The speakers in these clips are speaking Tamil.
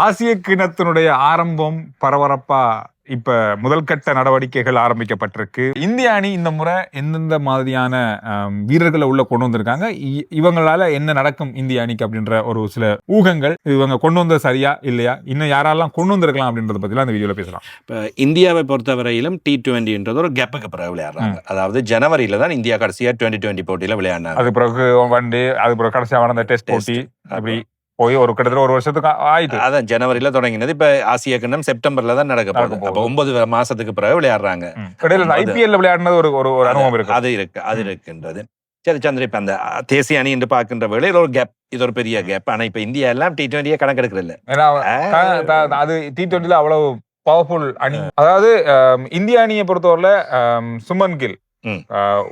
ஆசிய கிணத்தினுடைய ஆரம்பம் பரபரப்பா இப்ப முதல் கட்ட நடவடிக்கைகள் ஆரம்பிக்கப்பட்டிருக்கு. இந்திய அணி இந்த முறை எந்தெந்த மாதிரியான வீரர்களை உள்ள கொண்டு வந்திருக்காங்க, இவங்களால என்ன நடக்கும் இந்திய அணிக்கு அப்படின்ற ஒரு சில ஊகங்கள், இவங்க கொண்டு வந்தது சரியா இல்லையா, இன்னும் யாரெல்லாம் கொண்டு வந்திருக்கலாம் அப்படின்றத பத்தி அந்த வீடியோல பேசலாம். இப்போ இந்தியாவை பொறுத்தவரையிலும் T20ன்றது ஒரு கேப்புக்கு பிறகு விளையாடுறாங்க. அதாவது ஜனவரியில தான் இந்தியா கடைசியா 2020 போட்டியில விளையாடினாங்க. அது பிறகு ஒன்டே, அது பிறகு கடைசியா வந்த டெஸ்ட் போட்டி அப்படி போய் ஒரு கிட்டத்தட்ட ஒரு வருஷத்துக்கு ஆயிடுச்சு. அதான் ஜனவரியில தொடங்கினது. இப்ப ஆசிய கிண்ணம் செப்டம்பர்ல தான் நடக்க போகுது. அப்ப 9 மாசத்துக்கு பிறகு விளையாடுறாங்க. IPL விளையாடினது ஒரு அனுபவம் இருக்கு. அது இருக்கின்றது. சரி சந்திர, இப்ப அந்த தேசிய அணி என்று பார்க்கின்ற வேளையில் ஒரு கேப், இது ஒரு பெரிய கேப். ஆனா இப்ப இந்தியா எல்லாம் T20 கணக்கெடுக்கிறது இல்லை. அது T20ல அவ்வளவு பவர்ஃபுல் அணி. அதாவது இந்திய அணியை பொறுத்தவரையில சுமன் கில்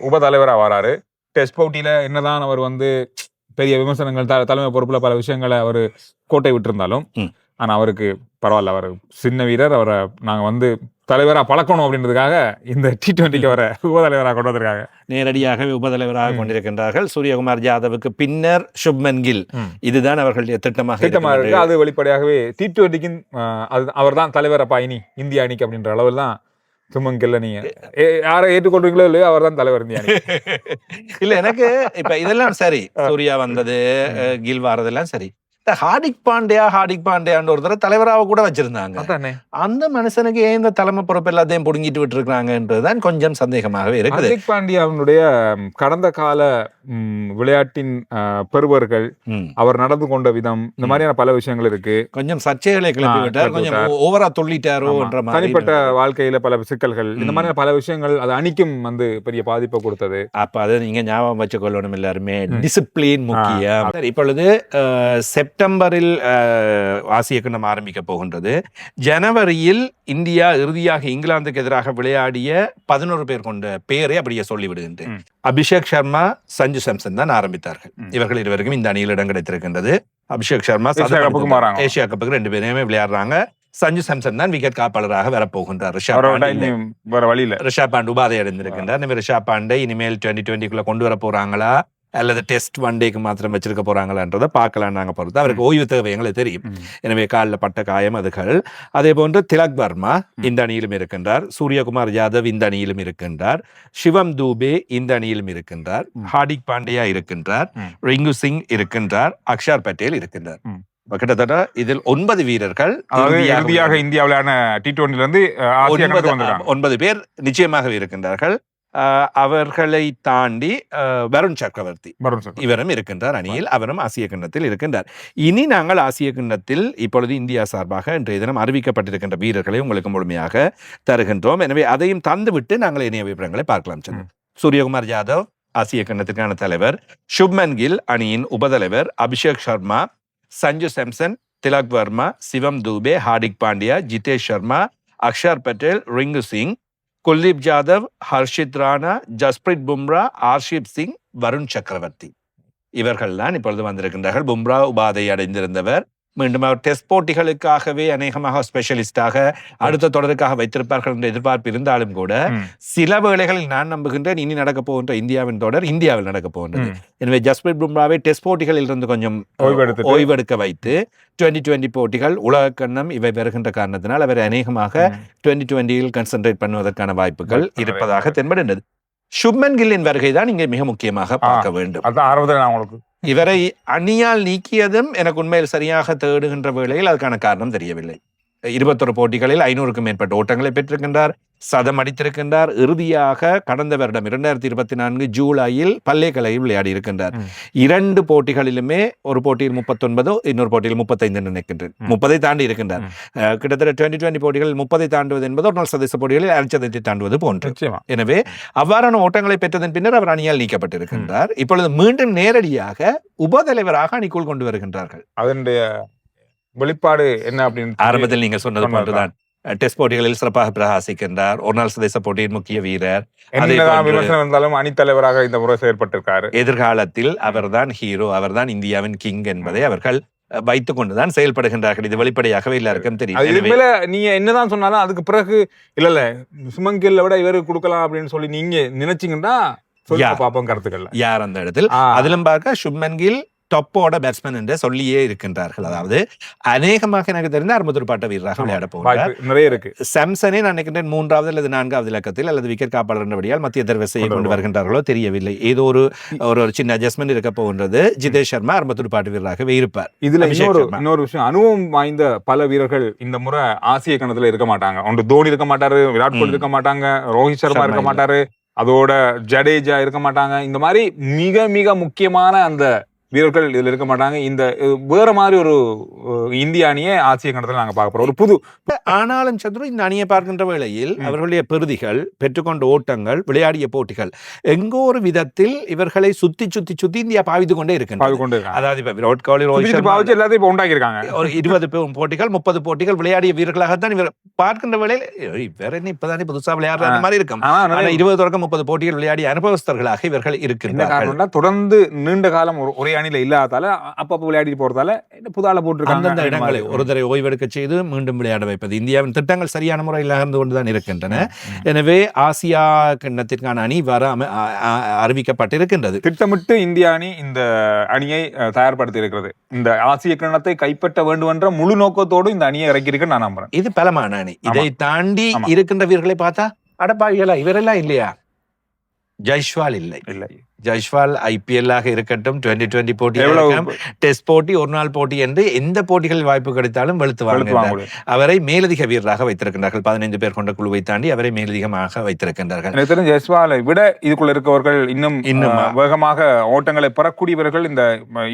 உப தலைவரா வராரு. டெஸ்ட் போட்டியில என்னதான் அவர் பெரிய விமர்சனங்கள், தலைமை பொறுப்புல பல விஷயங்களை அவர் கோட்டை விட்டிருந்தாலும், ஆனா அவருக்கு பரவாயில்ல, அவர் சின்ன வீரர், அவரை நாங்க தலைவரா பழக்கணும் அப்படின்றதுக்காக இந்த T20க்கு வர உபதலைவராக கொண்டு வந்திருக்காங்க. நேரடியாகவே உபதலைவராக கொண்டிருக்கின்றார்கள். சூரியகுமார் யாதவுக்கு பின்னர் சுப்மன் கில். இதுதான் அவர்களுடைய திட்டமாக இருக்கு. அது வெளிப்படையாகவே T20க்கு அவர் தான் தலைவர் அப்பா இனி இந்திய அணிக்கு அப்படின்ற அளவில் தான் சுமன் கில்ல நீங்க யாரை ஏற்றுக்கொள்றீங்களோ இல்லையோ அவர் தான் தலைவர் இந்திய அணி. இல்ல, எனக்கு இப்ப இதெல்லாம் சரி, சூர்யா வந்தது, கில் வாரதெல்லாம் சரி. ஹார்திக் பாண்டியான்னு ஒருத்தர தலைவராக கூட வச்சிருந்தாங்க. அந்த மனுஷனுக்கு ஏன் இந்த தலைமை பொறுப்பு எல்லாத்தையும் புடுங்கிட்டு விட்டு இருக்காங்கன்றதுதான் கொஞ்சம் சந்தேகமாகவே இருக்குது. ஹார்திக் பாண்டியாவுடைய கடந்த கால விளையாட்டின் பெறுவர்கள், அவர் நடந்து கொண்ட விதம், இந்த மாதிரியான பல விஷயங்கள் இருக்கு. கொஞ்சம் சர்ச்சைகளை கிளப்பி விட்டார், கொஞ்சம் ஓவரா தொல்லிட்டாரோ என்ற மாதிரி. தனிப்பட்ட வாழ்க்கையில பல சிக்கல்கள், இந்த மாதிரியான பல விஷயங்கள் அது அணிக்கும் பெரிய பாதிப்பை கொடுத்தது. அப்ப அதை நீங்க ஞாபகம் வச்சுக் கொள்ளணும் எல்லாருமே. டிசிப்ளின் முக்கியம். இப்பொழுது செப்டம்பரில் ஆசிய கிண்ணம் ஆரம்பிக்க போகின்றது. ஜனவரியில் இந்தியா இறுதியாக இங்கிலாந்துக்கு எதிராக விளையாடிய 11 பேர் கொண்ட பேரை அப்படியே சொல்லிவிடுகின்றேன். அபிஷேக் சர்மா, சஞ்சு சாம்சன் தான் ஆரம்பித்தார்கள். இவர்கள் இருவருக்கும் இந்த அணியில் இடம் கிடைத்திருக்கின்றது. அபிஷேக் சர்மா ஏசியா கப்புக்கு 2 பேருமே விளையாடுறாங்க. சஞ்சு சாம்சன் தான் விக்கெட் காப்பாளராக வரப்போகின்றார். ரிஷப் பாண்ட் உபாதை அடைந்திருக்கின்றார். ரிஷப் பாண்டை இனிமேல் 2020க்குள்ள கொண்டு வர போறாங்களா அல்லது டெஸ்ட் ஒன் டேக்கு மாத்திரம் வச்சிருக்க போறாங்களான்றதை பார்க்கலாம். நாங்க பொறுத்து அவருக்கு ஓய்வு தேவை எங்களுக்கு தெரியும். எனவே காலில் பட்ட காயம் அதுகள். அதே போன்று திலக் வர்மா இந்த அணியிலும் இருக்கின்றார். சூரியகுமார் யாதவ் இந்த அணியிலும் இருக்கின்றார். சிவம் தூபே இந்த அணியிலும் இருக்கின்றார். ஹார்திக் பாண்டியா இருக்கின்றார். ரிங்கு சிங் இருக்கின்றார். அக்ஷர் பட்டேல் இருக்கின்றார். கிட்டத்தட்ட இதில் 9 வீரர்கள் இந்தியாவிலான T20 இருந்து 9 பேர் நிச்சயமாக இருக்கின்றார்கள். அவர்களை தாண்டி வருண் சக்கரவர்த்தி இவரும் இருக்கின்றார் அணியில். அவரும் ஆசிய கிண்ணத்தில் இருக்கின்றார். இனி நாங்கள் ஆசிய கிண்ணத்தில் இப்பொழுது இந்தியா சார்பாக இன்றைய தினம் அறிவிக்கப்பட்டிருக்கின்ற வீரர்களை உங்களுக்கு முழுமையாக தருகின்றோம். எனவே அதையும் தந்துவிட்டு நாங்கள் இணைய விவரங்களை பார்க்கலாம். சூரியகுமார் யாதவ் ஆசிய கிண்ணத்திற்கான தலைவர், சுப்மன் கில் அணியின் உபதலைவர், அபிஷேக் சர்மா, சஞ்சு சாம்சன், திலக் வர்மா, சிவம் தூபே, ஹார்திக் பாண்டியா, ஜிதேஷ் சர்மா, அக்ஷர் பட்டேல், ரிங்கு சிங், குல்தீப் ஜாதவ், ஹர்ஷித் ராணா, ஜஸ்பிரீத் பும்ரா, ஆர்ஷிப் சிங், வருண் சக்கரவர்த்தி இவர்கள் தான் இப்பொழுது வந்திருக்கின்றார்கள். பும்ரா உபாதை அடைந்திருந்தவர். மீண்டும் அவர் டெஸ்ட் போட்டிகளுக்காகவே அநேகமாக ஸ்பெஷலிஸ்டாக அடுத்த தொடருக்காக வைத்திருப்பார்கள் என்ற எதிர்பார்ப்பு இருந்தாலும் கூட சில வேளைகளில் நான் நம்புகின்றேன் இனி நடக்க போகின்ற இந்தியாவின் தொடர் இந்தியாவில் நடக்க போகின்றது. எனவே ஜஸ்பிரீத் பும்ராவை டெஸ்ட் போட்டிகளில் இருந்து கொஞ்சம் ஓய்வெடுக்க வைத்து 2020 போட்டிகள், உலக கண்ணம் இவை வருகின்ற காரணத்தினால் அவர் அநேகமாக 2020ல் கன்சென்ட்ரேட் பண்ணுவதற்கான வாய்ப்புகள் இருப்பதாக தென்படுகிறது. சுப்மன் கில்லின் வருகை தான் இங்கே மிக முக்கியமாக பார்க்க வேண்டும். இவரை அணியால் நீக்கியதும் எனக்கு உண்மையில் சரியாக தேடுகின்ற வேளையில் அதுக்கான காரணம் தெரியவில்லை. 21 போட்டிகளில் 500க்கும் மேற்பட்ட ஓட்டங்களை பெற்றிருக்கின்றார். சதம் அடித்திருக்கின்றார். இறுதியாக கடந்த வருடம் 2024 ஜூலையில் பல்லேக்கலையில் விளையாடி இருக்கின்றார். 2 போட்டிகளிலுமே, ஒரு போட்டியில் 39, இன்னொரு போட்டியில் 35 நினைக்கின்றேன். 30 தாண்டி இருக்கின்றார். கிட்டத்தட்ட 2020 போட்டிகளில் 30 தாண்டுவது என்பது ஒரு நாள் சதவீத போட்டிகளில் 500 தாண்டுவது போன்று. எனவே அவ்வாறான ஓட்டங்களை பெற்றதன் பின்னர் அவர் அணியால் நீக்கப்பட்டிருக்கின்றார். இப்பொழுது மீண்டும் நேரடியாக உபதலைவராக அணிக்குள் கொண்டு வருகின்றார்கள். அதனுடைய வெளிப்பாடு என்ன அப்படின்னு ஆரம்பத்தில் நீங்க சொன்னது போன்றுதான். டெஸ்ட் போட்டிகளில் சிறப்பாக பிரகாசிக்கின்றார். ஒரு நாள் சதேச போட்டியின் முக்கிய வீரர். இருந்தாலும் அணித்தலைவராக இந்த முறை செயற்பட்டிருக்காரு. எதிர்காலத்தில் அவர்தான் ஹீரோ, அவர்தான் இந்தியாவின் கிங் என்பதை அவர்கள் வைத்துக் கொண்டுதான் செயல்படுகின்றார்கள். இது வெளிப்படையாகவே எல்லாருக்கும் தெரியும். நீங்க என்னதான் சொன்னாலும் அதுக்கு பிறகு இல்ல சுமன் கில்லை விட இவருக்கு கொடுக்கலாம் அப்படின்னு சொல்லி நீங்க நினைச்சீங்கன்னா பாப்போம் கருத்துக்கள் யார் அந்த இடத்தில். அதிலும் பார்க்க சுப்மன் கில் டொப்போட பேட்ஸ்மேன் என்று சொல்லியே இருக்கின்றார்கள். அதாவது அநேகமாக எனக்கு தெரிந்த ஆரம்ப துடுப்பாட்ட வீரராக விளையாட போகிறார். நிறைய இருக்கு. சாம்சனே நான் நினைக்கின்றேன் 3வது அல்லது 4வது இலக்கத்தில் அல்லது விக்கெட் காப்பாளர் என்றபடியால் மத்திய தர்வசையை கொண்டு வருகின்றார்களோ தெரியவில்லை. ஏதோ ஒரு சின்ன அட்ஜஸ்ட்மெண்ட் இருக்க போகின்றது. ஜிதேஷ் சர்மா ஆரம்ப துடுப்பாட்ட வீரராகவே இருப்பார். இதுல இன்னொரு விஷயம், அனுபவம் வாய்ந்த பல வீரர்கள் இந்த முறை ஆசிய கணத்துல இருக்க மாட்டாங்க. ஒன்று தோனி இருக்க மாட்டாரு, விராட் கோலி இருக்க மாட்டாங்க, ரோஹித் சர்மா இருக்க மாட்டாரு, அதோட ஜடேஜா இருக்க மாட்டாங்க. இந்த மாதிரி மிக மிக முக்கியமான அந்த வீரர்கள் இதுல இருக்க மாட்டாங்க. இந்த வேற மாதிரி ஒரு இந்திய அணியை ஆசிய கண்டத்துல நாங்க பார்க்க போறோம். ஒரு புது ஆனாலும் சந்திர இந்த அணியை பார்க்கின்ற வேளையில் அவர்களுடைய பெறுதிகள், பெற்றுக்கொண்ட ஓட்டங்கள், விளையாடிய போட்டிகள் எங்கோ ஒரு விதத்தில் இவர்களை சுத்தி சுத்தி சுத்தி இந்தியா பாவித்துக் கொண்டே இருக்கின்றன. அதாவது இப்ப விராட் கோலி, ரோஹித் சர்மா எல்லாத்தையும் இப்ப உண்டாக்கி இருக்காங்க. ஒரு 20 போட்டிகள் 30 போட்டிகள் விளையாடிய வீரர்களாகத்தான் இவர் பார்க்கின்ற வேளையில் வேற என்ன இப்பதானே புதுசா விளையாடுற மாதிரி இருக்கும். ஆனா 20 தொடக்கம் 30 போட்டிகள் விளையாடிய அனுபவஸ்தர்களாக இவர்கள் இருக்கின்றார்கள். தொடர்ந்து நீண்ட காலம் ஒரே அணியில இல்லாதால அப்பப்ப விளையாடி போறதால புதால போட்டிருக்காங்க. அந்தந்த இடங்களை ஒரு தடவை ஓய்வெடுக்க செய்து மீண்டும் விளையாட வைப்பது இந்தியாவின் திட்டங்கள் சரியான முறையில் நகர்ந்து கொண்டுதான் இருக்கின்றன. எனவே ஆசியா கிண்ணத்திற்கான அணி வர அறிவிக்கப்பட்டிருக்கின்றது. திட்டமிட்டு இந்திய அணி இந்த அணியை தயார்படுத்தி இருக்கிறது. இந்த ஆசிய கிண்ணத்தை கைப்பற்ற வேண்டும் என்ற முழு நோக்கத்தோடு இந்த அணியை இறக்கியிருக்க நான் நம்புறேன். இது பலமான அணி. இதை தாண்டி இருக்கின்ற வீரர்களை பார்த்தா அடப்பாவிகளா இவரெல்லாம் இல்லையா? ஜெய்ஸ்வால் இல்லை. ஜெய்ஸ்வால் IPL ஆக இருக்கட்டும், 2020 போட்டி, டெஸ்ட் போட்டி, ஒரு நாள் போட்டி என்று எந்த போட்டிகளில் வாய்ப்பு கிடைத்தாலும் வெளுத்து வாங்குகிறார். அவரை மேலதிக வீரராக வைத்திருக்கின்றார்கள். 15 பேர் கொண்ட குழுவை தாண்டி அவரை மேலதிகமாக வைத்திருக்கின்றார்கள். எனக்கு தெரிஞ்ச ஜெய்ஸ்வாலை விட இதுக்குள்ள இருக்கவர்கள் இன்னும் வேகமாக ஓட்டங்களை பெறக்கூடியவர்கள் இந்த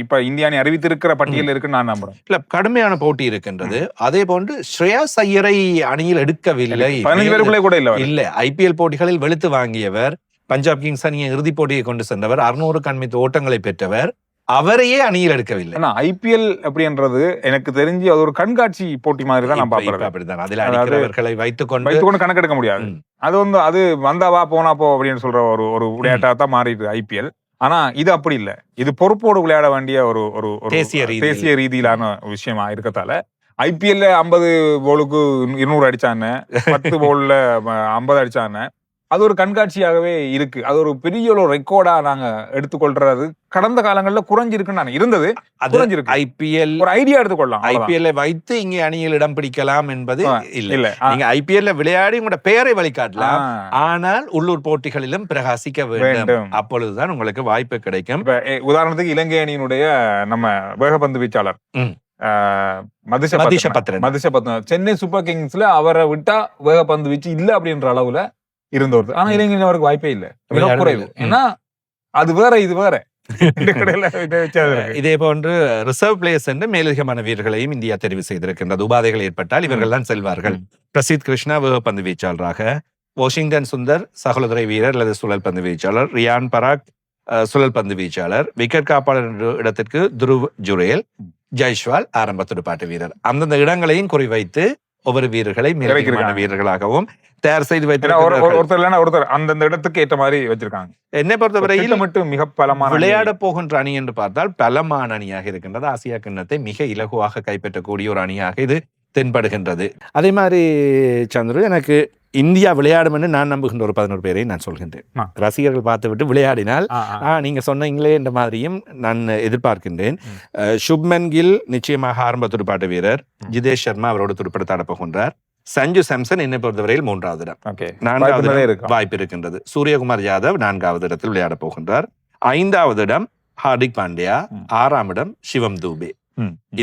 இப்ப இந்திய அணி அறிவித்திருக்கிற பட்டியல் இருக்குன்னு நான் நம்புறேன். இல்ல, கடுமையான போட்டி இருக்கின்றது. அதே போன்று ஸ்ரேயாஸ் ஐயரை அணியில் எடுக்கவில்லை. 15 பேருக்குள்ளே கூட இல்ல. IPL போட்டிகளில் வெளுத்து வாங்கியவர், பஞ்சாப் கிங்ஸ் அணியை இறுதிப் போட்டியை கொண்டு சென்றவர், 600 கண்மித்த ஓட்டங்களை பெற்றவர், அவரையே அணியில் எடுக்கவில்லை. IPL அப்படின்றது எனக்கு தெரிஞ்சு அது ஒரு கண்காட்சி போட்டி மாதிரி தான் நான் பாக்குறேன். அப்படிதான். அதில் அடிக்கிறவர்களை வைத்துக்கொண்டு கணக்கெடுக்க முடியாது. அது வந்தாவா போனா போ அப்படின்னு சொல்ற ஒரு விளையாட்டா தான் மாறிடுது IPL. ஆனா இது அப்படி இல்ல. இது பொறுப்போடு விளையாட வேண்டிய ஒரு தேசிய ரீதியிலான விஷயமா இருக்கத்தால IPL 50 போலுக்கு 200 அடிச்சானே, 10 போல்ல 50 அடிச்சானே, அது ஒரு கண்காட்சியாகவே இருக்கு. அது ஒரு பெரிய ஒரு ரெக்கார்டா நாங்க எடுத்துக்கொள்றது கடந்த காலங்கள்ல குறைஞ்சிருக்குன்னு இருந்தது. IPL ஒரு ஐடியா எடுத்துக்கொள்ளலாம். IPL வைத்து இங்கே அணியில் இடம் பிடிக்கலாம் என்பது இல்ல. நீங்க IPL விளையாடி உங்களோட பெயரை வழிகாட்டலாம், ஆனால் உள்ளூர் போட்டிகளிலும் பிரகாசிக்க வேண்டும். அப்பொழுதுதான் உங்களுக்கு வாய்ப்பு கிடைக்கும். உதாரணத்துக்கு இலங்கை அணியினுடைய நம்ம வேகப்பந்து வீச்சாளர் மதிஷபத்ரன் சென்னை சூப்பர் கிங்ஸ்ல அவரை விட்டா வேகப்பந்து வீச்சு இல்ல அப்படின்ற அளவுல இருந்தவர். ஆனா இலங்கையில் அவருக்கு வாய்ப்பே இல்லை, குறைவு. ஏன்னா அது வேற, இது வேற. இதே போன்று ரிசர்வ் பிளேயர்ஸ் என்று மேலதிகமான வீரர்களையும் இந்தியா தெரிவு செய்திருக்கின்றது. உபாதைகள் ஏற்பட்டால் இவர்கள் தான் செல்வார்கள். பிரசித் கிருஷ்ணா வேகப்பந்து வீச்சாளராக, வாஷிங்டன் சுந்தர் சகோதரை வீரர் அல்லது சுழல் பந்து வீச்சாளர், ரியான் பராக் சுழல் பந்து வீச்சாளர், விக்கெட் காப்பாளர் இடத்திற்கு துருவ் ஜுரேல், ஜெய்ஸ்வால் ஆரம்ப துடுப்பாட்ட வீரர். அந்தந்த இடங்களையும் குறிவைத்து ஒவ்வொரு வீரர்களை மேலதிகமான வீரர்களாகவும் தயார் செய்து ஒருத்தர் அந்தந்த இடத்துக்கு ஏற்ற மாதிரி வச்சிருக்காங்க. என்னை பொறுத்தவரையில் மட்டும் மிக பலமான விளையாட போகின்ற அணி என்று பார்த்தால் பலமான அணியாக இருக்கின்றது. ஆசியா கிண்ணத்தை மிக இலகுவாக கைப்பற்றக்கூடிய ஒரு அணியாக இது தென்படுகின்றது. அதே மாதிரி சந்துரு, எனக்கு இந்தியா விளையாடும் என்று நான் நம்புகின்ற ஒரு 11 பேரை நான் சொல்கின்றேன். ரசிகர்கள் பார்த்து விட்டு விளையாடினால் நீங்க சொன்னீங்களே என்ற மாதிரியும் நான் எதிர்பார்க்கின்றேன். சுப்மன் கில் நிச்சயமாக ஆரம்ப துடுப்பாட்ட வீரர். ஜிதேஷ் சர்மா அவரோடு துடுப்படுத்த ஆடப்போகின்றார். சஞ்சு சாம்சன் என்னை பொறுத்தவரையில் 3வது இடம். 4வது வாய்ப்பு இருக்கின்றது. சூரியகுமார் யாதவ் 4வது இடத்தில் விளையாட போகின்றார். 5வது இடம் ஹார்திக் பாண்டியா. 6ஆம் இடம் சிவம் தூபே.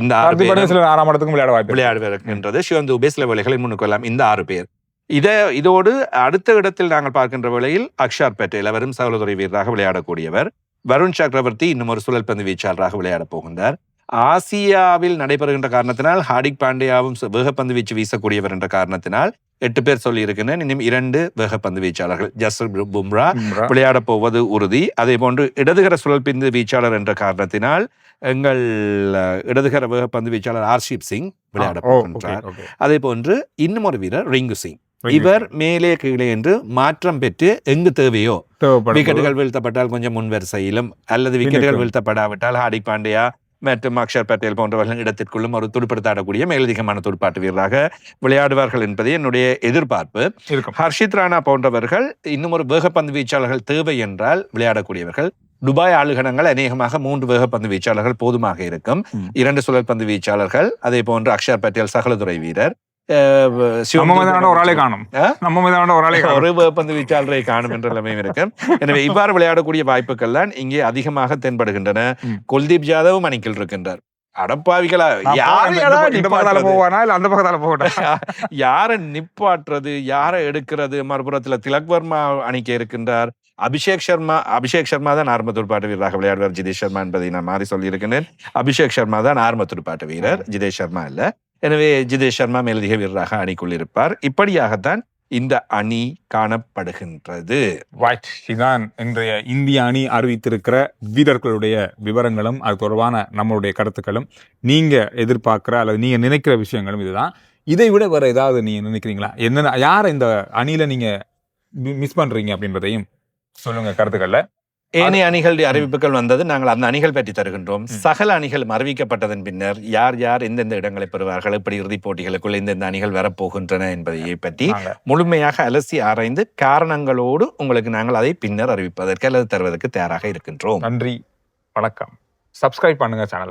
இந்த 6 விளையாட இருக்கின்றது. சிவம் தூபே சில வேளைகளை முன்னுக்கொள்ளலாம். இந்த 6 பேர். இதோடு அடுத்த இடத்தில் நாங்கள் பார்க்கின்ற வேளையில் அக்ஷர் பட்டேல், அவரும் சகோதரி வீரராக விளையாடக்கூடியவர். வருண் சக்கரவர்த்தி இன்னும் ஒரு சுழல் பந்து வீச்சாளராக விளையாட போகின்றார். ஆசியாவில் நடைபெறுகின்ற காரணத்தினால் ஹார்திக் பாண்டியாவும் வேகப்பந்து வீச்சு வீசக்கூடியவர் என்ற காரணத்தினால் 8 பேர் சொல்லி இருக்கின்றனர். இன்னும் 2 வேகப்பந்து வீச்சாளர்கள். ஜஸ்பிரித் பும்ரா விளையாட போவது உறுதி. அதே போன்று இடதுகர சுழல் பந்து வீச்சாளர் என்ற காரணத்தினால் எங்கள் இடதுகர வேகப்பந்து வீச்சாளர் ஹர்ஷீப் சிங் விளையாட போகின்றார். அதே போன்று இன்னும் ஒரு வீரர் ரிங்கு சிங். இவர் மேலே கீழே என்று மாற்றம் பெற்று எங்கு தேவையோ, விக்கெட்டுகள் வீழ்த்தப்பட்டால் கொஞ்சம் முன்வரிசையிலும் அல்லது விக்கெட்டுகள் வீழ்த்தப்படாவிட்டால் ஹார்திக் பாண்டியா மற்றும் அக்ஷர் பட்டேல் போன்றவர்கள் இடத்திற்குள்ளும் ஒரு துடுப்படுத்தாடக்கூடிய மேலதிகமான துடுப்பாட்டு வீரராக விளையாடுவார்கள் என்பது என்னுடைய எதிர்பார்ப்பு. ஹர்ஷித் ராணா போன்றவர்கள் இன்னும் ஒரு வேகப்பந்து வீச்சாளர்கள் தேவை என்றால் விளையாடக்கூடியவர்கள். துபாய் ஆளுகணங்கள் அநேகமாக 3 வேகப்பந்து வீச்சாளர்கள் போதுமாக இருக்கும். 2 சுழற்பந்து வீச்சாளர்கள், அதே போன்று அக்ஷர் பட்டேல் சகலதுறை வீரர், ஒரு வேகப்பந்து வீச்சாளரை காணும் என்ற நிலைமையும் இருக்கும். எனவே இவ்வாறு விளையாடக்கூடிய வாய்ப்புகள் தான் இங்கே அதிகமாக தென்படுகின்றன. குல்தீப் யாதவும் அணிக்கில் இருக்கின்றார். அடப்பாவிகளா, யாரை நிப்பாட்டுறது, யாரை எடுக்கிறது? மறுபுறத்துல திலக் வர்மா அணிக்க இருக்கின்றார். அபிஷேக் சர்மா தான் ஆரம்ப துடுப்பாட்ட வீரராக விளையாடுவார். ஜிதேஷ் சர்மா என்பதை நான் மாறி சொல்லி இருக்கின்றேன். அபிஷேக் சர்மா தான் ஆரம்ப துடுப்பாட்ட வீரர், ஜிதேஷ் சர்மா இல்ல. எனவே ஜிதேஷ் சர்மா மேலதிக வீரராக அணிக்குள் இருப்பார். இப்படியாகத்தான் இந்த அணி காணப்படுகின்றது. இதுதான் இன்றைய இந்திய அணி அறிவித்திருக்கிற வீரர்களுடைய விவரங்களும் அது தொடர்பான நம்மளுடைய கருத்துக்களும். நீங்க எதிர்பார்க்கிற அல்லது நீங்க நினைக்கிற விஷயங்களும் இதுதான். இதை விட வேற ஏதாவது நீங்க நினைக்கிறீங்களா? என்ன யாரை இந்த அணியில நீங்க மிஸ் பண்றீங்க அப்படின்றதையும் சொல்லுங்க கருத்துக்கள்ல. ஏனைய அணிகளுடைய அறிவிப்புகள் வந்தது, நாங்கள் அந்த அணிகள் பற்றி தருகின்றோம். சகல அணிகளும் அறிவிக்கப்பட்டதன் பின்னர் யார் யார் எந்தெந்த இடங்களை பெறுவார்கள், இப்படி இறுதிப் போட்டிகளுக்குள் எந்தெந்த அணிகள் வரப்போகின்றன என்பதை பற்றி முழுமையாக அலசி ஆராய்ந்து காரணங்களோடு உங்களுக்கு நாங்கள் அதை பின்னர் அறிவிப்பதற்கு அல்லது தருவதற்கு தயாராக இருக்கின்றோம். நன்றி, வணக்கம். சப்ஸ்கிரைப் பண்ணுங்க சேனலை.